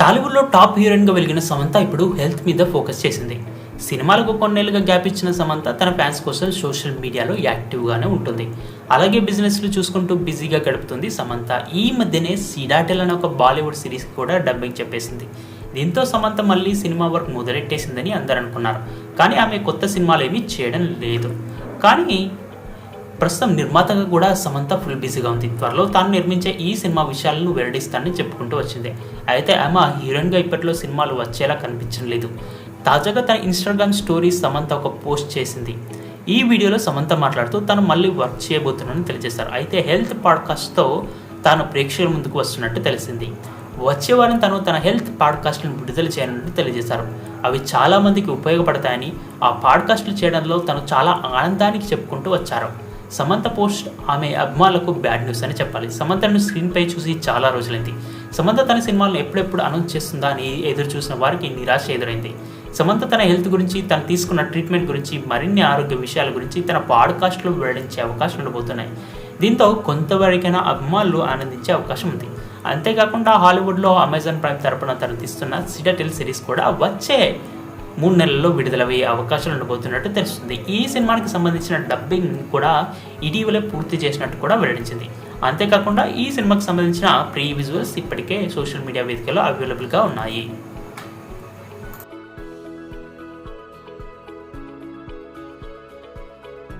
టాలీవుడ్లో టాప్ హీరోయిన్గా వెలిగిన సమంత ఇప్పుడు హెల్త్ మీద ఫోకస్ చేసింది. సినిమాలకు కొన్నేళ్లుగా గ్యాప్ ఇచ్చిన సమంత తన ఫ్యాన్స్ కోసం సోషల్ మీడియాలో యాక్టివ్గానే ఉంటుంది. అలాగే బిజినెస్లు చూసుకుంటూ బిజీగా గడుపుతుంది సమంత. ఈ మధ్యనే సీడాటెల్ అనే ఒక బాలీవుడ్ సిరీస్కి కూడా డబ్బింగ్ చెప్పేసింది. దీంతో సమంత మళ్ళీ సినిమా వర్క్ మొదలెట్టేసిందని అందరూ అనుకున్నారు. కానీ ఆమె కొత్త సినిమాలు ఏమీ చేయడం లేదు. కానీ ప్రస్తుతం నిర్మాతగా కూడా సమంత ఫుల్ బిజీగా ఉంది. త్వరలో తాను నిర్మించే ఈ సినిమా విషయాలను వెల్లడిస్తానని చెప్పుకుంటూ వచ్చింది. అయితే ఆమె హీరోయిన్గా ఇప్పట్లో సినిమాలు వచ్చేలా కనిపించడం లేదు. తాజాగా తన ఇన్స్టాగ్రామ్ స్టోరీ సమంత ఒక పోస్ట్ చేసింది. ఈ వీడియోలో సమంత మాట్లాడుతూ తను మళ్ళీ వర్క్ చేయబోతున్నానని తెలియజేశారు. అయితే హెల్త్ పాడ్కాస్ట్తో తాను ప్రేక్షకుల ముందుకు వస్తున్నట్టు తెలిసింది. వచ్చే వారం తను తన హెల్త్ పాడ్కాస్ట్లను విడుదల చేయనున్నట్టు తెలియజేశారు. అవి చాలామందికి ఉపయోగపడతాయని, ఆ పాడ్కాస్టులు చేయడంలో తను చాలా ఆనందానికి చెప్పుకుంటూ వచ్చారు. సమంత పోస్ట్ ఆమె అభిమానులకు బ్యాడ్ న్యూస్ అని చెప్పాలి. సమంతను స్క్రీన్పై చూసి చాలా రోజులైంది. సమంత తన సినిమాలను ఎప్పుడెప్పుడు అనౌన్స్ చేస్తుందా అని ఎదురు చూసిన వారికి నిరాశ ఎదురైంది. సమంత తన హెల్త్ గురించి, తను తీసుకున్న ట్రీట్మెంట్ గురించి, మరిన్ని ఆరోగ్య విషయాల గురించి తన పాడ్కాస్ట్లో వెల్లడించే అవకాశం ఉండబోతున్నాయి. దీంతో కొంతవరకైనా అభిమానులు ఆనందించే అవకాశం ఉంది. అంతేకాకుండా హాలీవుడ్లో అమెజాన్ ప్రైమ్ తరపున తను తీస్తున్న సీడాటెల్ సిరీస్ కూడా వచ్చే 3 నెలల్లో విడుదలయ్యే అవకాశాలు ఉండబోతున్నట్టు తెలుస్తుంది. ఈ సినిమాకి సంబంధించిన డబ్బింగ్ కూడా ఇటీవలే పూర్తి చేసినట్టు కూడా వెల్లడించింది. అంతేకాకుండా ఈ సినిమాకి సంబంధించిన ప్రీ విజువల్స్ ఇప్పటికే సోషల్ మీడియా వేదికలో అవైలబుల్గా ఉన్నాయి.